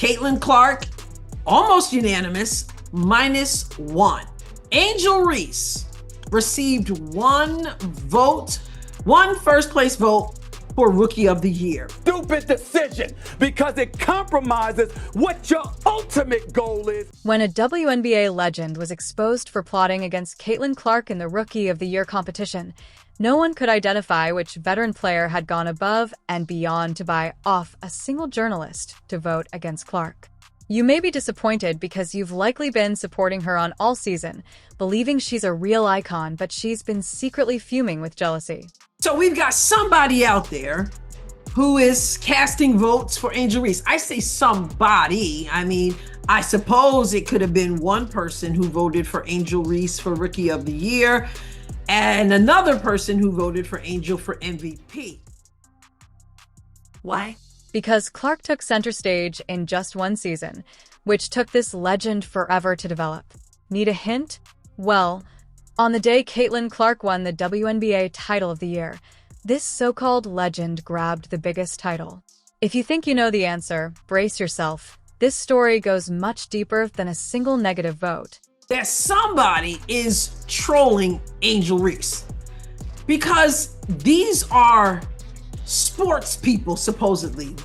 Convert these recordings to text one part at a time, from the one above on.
Caitlin Clark, almost unanimous, -1. Angel Reese received one first place vote for Rookie of the Year. Stupid decision because it compromises what your ultimate goal is. When a WNBA legend was exposed for plotting against Caitlin Clark in the Rookie of the Year competition, no one could identify which veteran player had gone above and beyond to buy off a single journalist to vote against Clark. You may be disappointed because you've likely been supporting her on all season, believing she's a real icon, but she's been secretly fuming with jealousy. So we've got somebody out there who is casting votes for Angel Reese. I say somebody. I mean, I suppose it could have been one person who voted for Angel Reese for Rookie of the Year and another person who voted for Angel for MVP. Why? Because Clark took center stage in just one season, which took this legend forever to develop. Need a hint? Well, on the day Caitlin Clark won the WNBA Title of the Year, this so-called legend grabbed the biggest title. If you think you know the answer, brace yourself. This story goes much deeper than a single negative vote. That somebody is trolling Angel Reese because these are sports people, supposedly.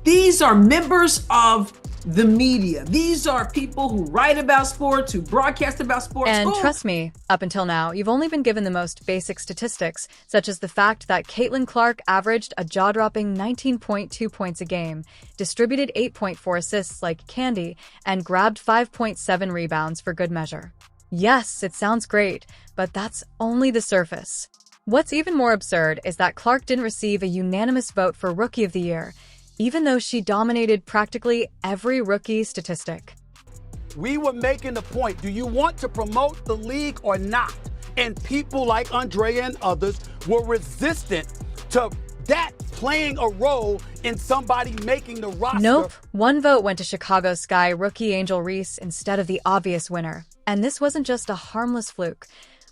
These are members of the media. These are people who write about sports, who broadcast about sports. And trust me, up until now, you've only been given the most basic statistics, such as the fact that Caitlin Clark averaged a jaw-dropping 19.2 points a game, distributed 8.4 assists like candy, and grabbed 5.7 rebounds for good measure. Yes, it sounds great, but that's only the surface. What's even more absurd is that Clark didn't receive a unanimous vote for Rookie of the Year, even though she dominated practically every rookie statistic. We were making the point, do you want to promote the league or not? And people like Andrea and others were resistant to that playing a role in somebody making the roster. Nope, one vote went to Chicago Sky rookie Angel Reese instead of the obvious winner. And this wasn't just a harmless fluke.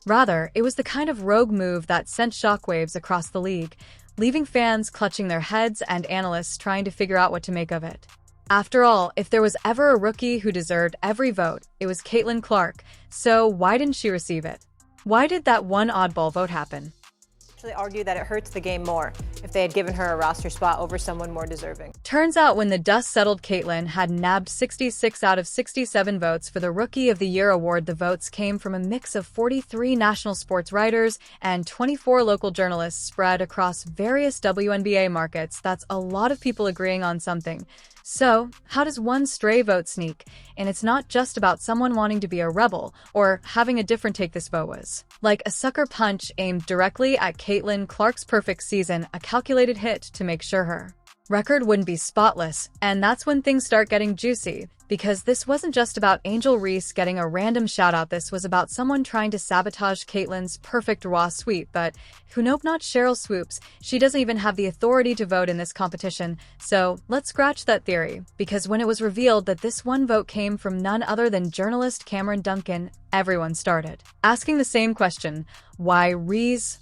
Rather, it was the kind of rogue move that sent shockwaves across the league, leaving fans clutching their heads and analysts trying to figure out what to make of it. After all, if there was ever a rookie who deserved every vote, it was Caitlin Clark. So why didn't she receive it? Why did that one oddball vote happen? Actually argue that it hurts the game more if they had given her a roster spot over someone more deserving. Turns out when the dust settled, Caitlin had nabbed 66 out of 67 votes for the Rookie of the Year award. The votes came from a mix of 43 national sports writers and 24 local journalists spread across various WNBA markets. That's a lot of people agreeing on something. So, how does one stray vote sneak? And it's not just about someone wanting to be a rebel or having a different take. This vote was like a sucker punch aimed directly at Caitlin Clark's perfect season, a calculated hit to make sure her record wouldn't be spotless. And that's when things start getting juicy, because this wasn't just about Angel Reese getting a random shout-out. This was about someone trying to sabotage Caitlin's perfect raw sweep. But nope, not Cheryl Swoops. She doesn't even have the authority to vote in this competition. So let's scratch that theory, because when it was revealed that this one vote came from none other than journalist Cameron Duncan, everyone started asking the same question. Why Reese?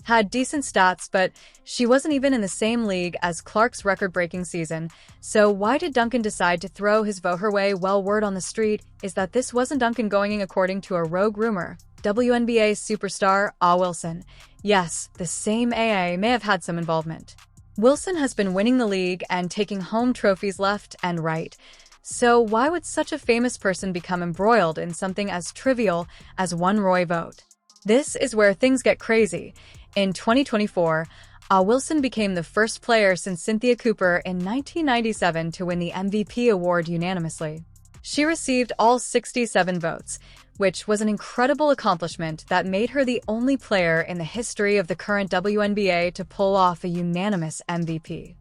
Had decent stats, but she wasn't even in the same league as Clark's record-breaking season. So why did Duncan decide to throw his vote her way? Well, word on the street is that this wasn't Duncan going according to a rogue rumor. WNBA superstar Wilson. Yes, the same AA may have had some involvement. Wilson has been winning the league and taking home trophies left and right. So why would such a famous person become embroiled in something as trivial as one Roy vote? This is where things get crazy. In 2024, Wilson became the first player since Cynthia Cooper in 1997 to win the MVP award unanimously. She received all 67 votes, which was an incredible accomplishment that made her the only player in the history of the current WNBA to pull off a unanimous MVP.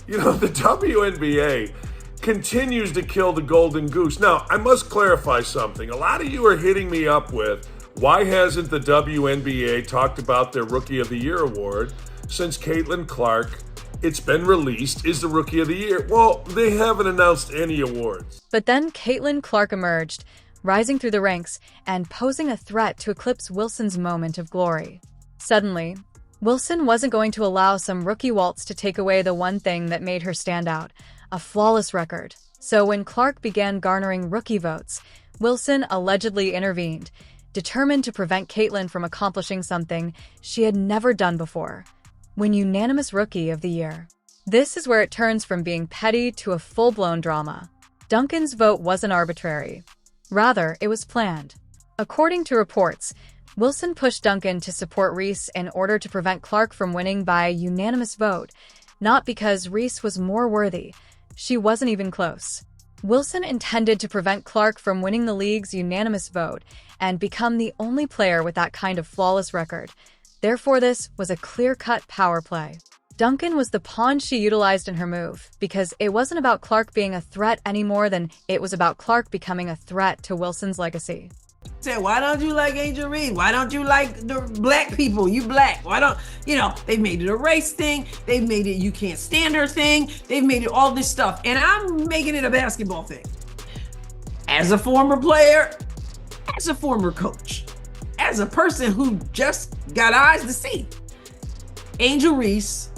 You know, the WNBA continues to kill the golden goose. Now, I must clarify something. A lot of you are hitting me up with, why hasn't the WNBA talked about their Rookie of the Year award since Caitlin Clark, it's been released, is the Rookie of the Year? Well, they haven't announced any awards. But then Caitlin Clark emerged, rising through the ranks and posing a threat to eclipse Wilson's moment of glory. Suddenly, Wilson wasn't going to allow some rookie waltz to take away the one thing that made her stand out. a flawless record. So when Clark began garnering rookie votes, Wilson allegedly intervened, determined to prevent Caitlyn from accomplishing something she had never done before: win unanimous Rookie of the Year. This is where it turns from being petty to a full-blown drama. Duncan's vote wasn't arbitrary. Rather, it was planned. According to reports, Wilson pushed Duncan to support Reese in order to prevent Clark from winning by a unanimous vote, not because Reese was more worthy. She wasn't even close. Wilson intended to prevent Clark from winning the league's unanimous vote and become the only player with that kind of flawless record. Therefore, this was a clear-cut power play. Duncan was the pawn she utilized in her move, because it wasn't about Clark being a threat any more than it was about Clark becoming a threat to Wilson's legacy. Said, why don't you like Angel Reese? Why don't you like the black people? You black. Why don't, they've made it a race thing. They've made it you can't stand her thing. They've made it all this stuff. And I'm making it a basketball thing. As a former player, as a former coach, as a person who just got eyes to see, Angel Reese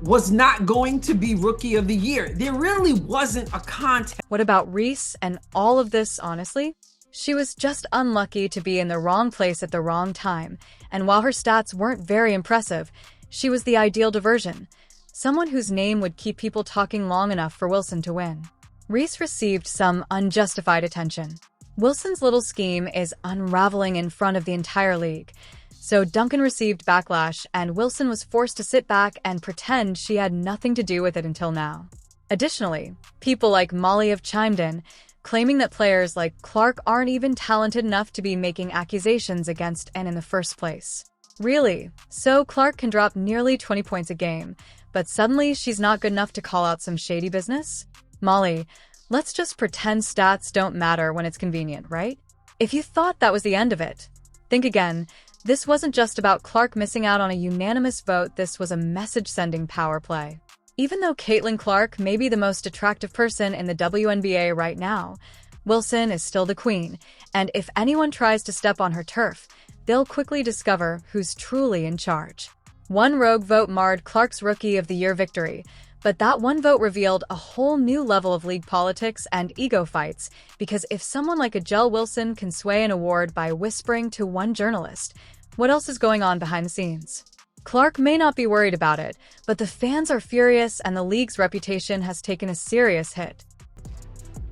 was not going to be Rookie of the Year. There really wasn't a contest. What about Reese and all of this, honestly? She was just unlucky to be in the wrong place at the wrong time, and while her stats weren't very impressive, she was the ideal diversion, someone whose name would keep people talking long enough for Wilson to win. Reese received some unjustified attention. Wilson's little scheme is unraveling in front of the entire league, so Duncan received backlash, and Wilson was forced to sit back and pretend she had nothing to do with it until now. Additionally, people like Molly have chimed in, claiming that players like Clark aren't even talented enough to be making accusations against N in the first place. Really? So Clark can drop nearly 20 points a game, but suddenly she's not good enough to call out some shady business? Molly, let's just pretend stats don't matter when it's convenient, right? If you thought that was the end of it, think again. This wasn't just about Clark missing out on a unanimous vote, this was a message-sending power play. Even though Caitlyn Clark may be the most attractive person in the WNBA right now, Wilson is still the queen, and if anyone tries to step on her turf, they'll quickly discover who's truly in charge. One rogue vote marred Clark's Rookie of the Year victory, but that one vote revealed a whole new level of league politics and ego fights, because if someone like Ajel Wilson can sway an award by whispering to one journalist, what else is going on behind the scenes? Clark may not be worried about it, but the fans are furious and the league's reputation has taken a serious hit.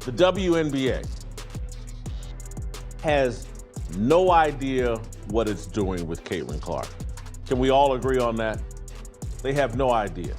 The WNBA has no idea what it's doing with Caitlyn Clark. Can we all agree on that? They have no idea.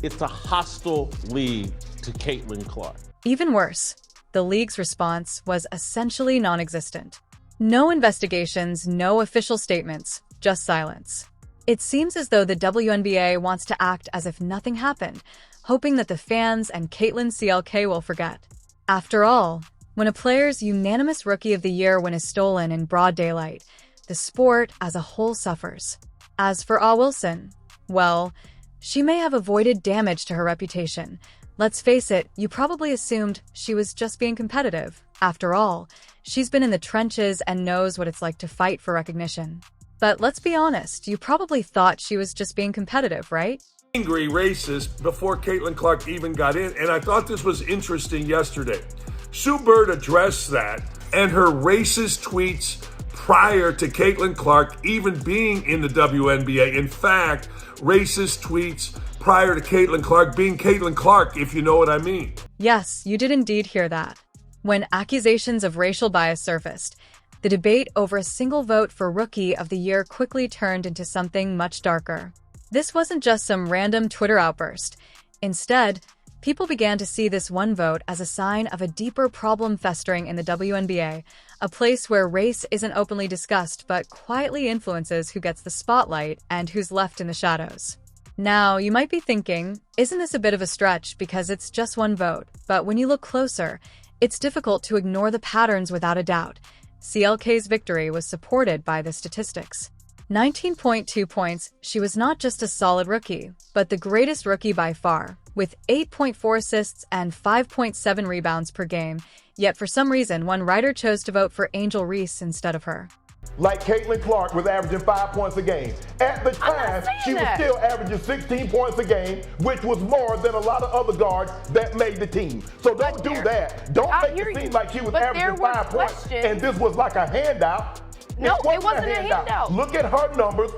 It's a hostile league to Caitlyn Clark. Even worse, the league's response was essentially non-existent. No investigations, no official statements, just silence. It seems as though the WNBA wants to act as if nothing happened, hoping that the fans and Caitlyn CLK will forget. After all, when a player's unanimous Rookie of the Year win is stolen in broad daylight, the sport as a whole suffers. As for Wilson, well, she may have avoided damage to her reputation. Let's face it, you probably assumed she was just being competitive. After all, she's been in the trenches and knows what it's like to fight for recognition. But let's be honest, you probably thought she was just being competitive, right? Angry racist before Caitlyn Clark even got in, and I thought this was interesting yesterday. Sue Bird addressed that and her racist tweets prior to Caitlyn Clark even being in the WNBA. In fact, racist tweets prior to Caitlyn Clark being Caitlyn Clark, if you know what I mean. Yes, you did indeed hear that. When accusations of racial bias surfaced, the debate over a single vote for Rookie of the Year quickly turned into something much darker. This wasn't just some random Twitter outburst. Instead, people began to see this one vote as a sign of a deeper problem festering in the WNBA, a place where race isn't openly discussed but quietly influences who gets the spotlight and who's left in the shadows. Now, you might be thinking, isn't this a bit of a stretch because it's just one vote? But when you look closer, it's difficult to ignore the patterns without a doubt. CLK's victory was supported by the statistics. 19.2 points, she was not just a solid rookie, but the greatest rookie by far, with 8.4 assists and 5.7 rebounds per game, yet for some reason one writer chose to vote for Angel Reese instead of her. like Caitlin Clark was averaging 5 points a game. At the time, she was still averaging 16 points a game, which was more than a lot of other guards that made the team. So don't do that. Don't make it seem like she was averaging 5 points and this was like a handout. No, it wasn't a handout. Look at her numbers.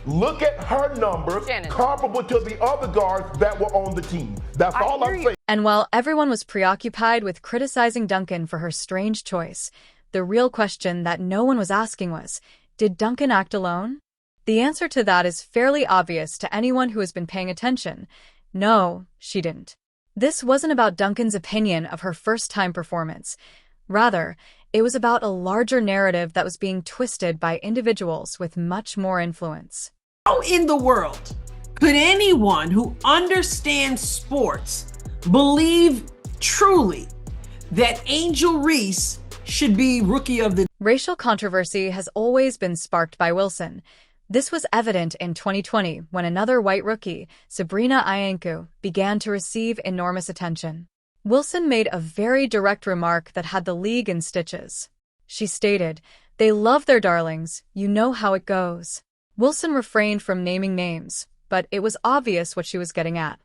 Look at her numbers comparable to the other guards that were on the team. That's all I'm saying. And while everyone was preoccupied with criticizing Duncan for her strange choice, the real question that no one was asking was, did Duncan act alone? The answer to that is fairly obvious to anyone who has been paying attention. No, she didn't. This wasn't about Duncan's opinion of her first-time performance. Rather, it was about a larger narrative that was being twisted by individuals with much more influence. How in the world could anyone who understands sports believe truly that Angel Reese should be Rookie of the... Racial controversy has always been sparked by Wilson. This was evident in 2020 when another white rookie, Sabrina Ionku, began to receive enormous attention. Wilson made a very direct remark that had the league in stitches. She stated, "They love their darlings, you know how it goes." Wilson refrained from naming names, but it was obvious what she was getting at.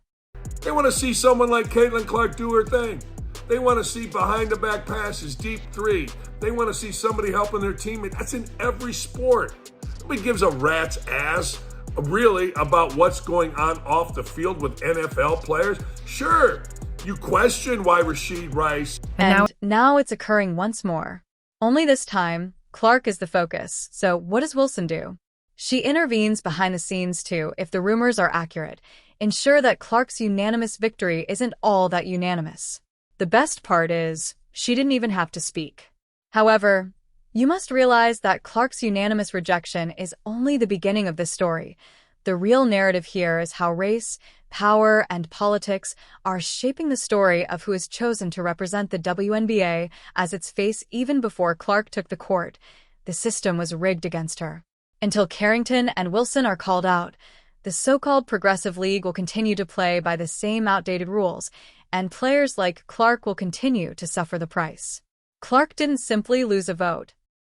They want to see someone like Caitlin Clark do her thing. They want to see behind-the-back passes, deep three. They want to see somebody helping their teammate. That's in every sport. Nobody gives a rat's ass, really, about what's going on off the field with NFL players. Sure, you question why Rashid Rice... And now it's occurring once more. Only this time, Clark is the focus. So what does Wilson do? She intervenes behind the scenes too, if the rumors are accurate. Ensure that Clark's unanimous victory isn't all that unanimous. The best part is, she didn't even have to speak. However, you must realize that Clark's unanimous rejection is only the beginning of this story. The real narrative here is how race, power, and politics are shaping the story of who is chosen to represent the WNBA as its face even before Clark took the court. The system was rigged against her. Until Carrington and Wilson are called out, the so-called progressive league will continue to play by the same outdated rules, and players like Clark will continue to suffer the price. Clark didn't simply lose a vote.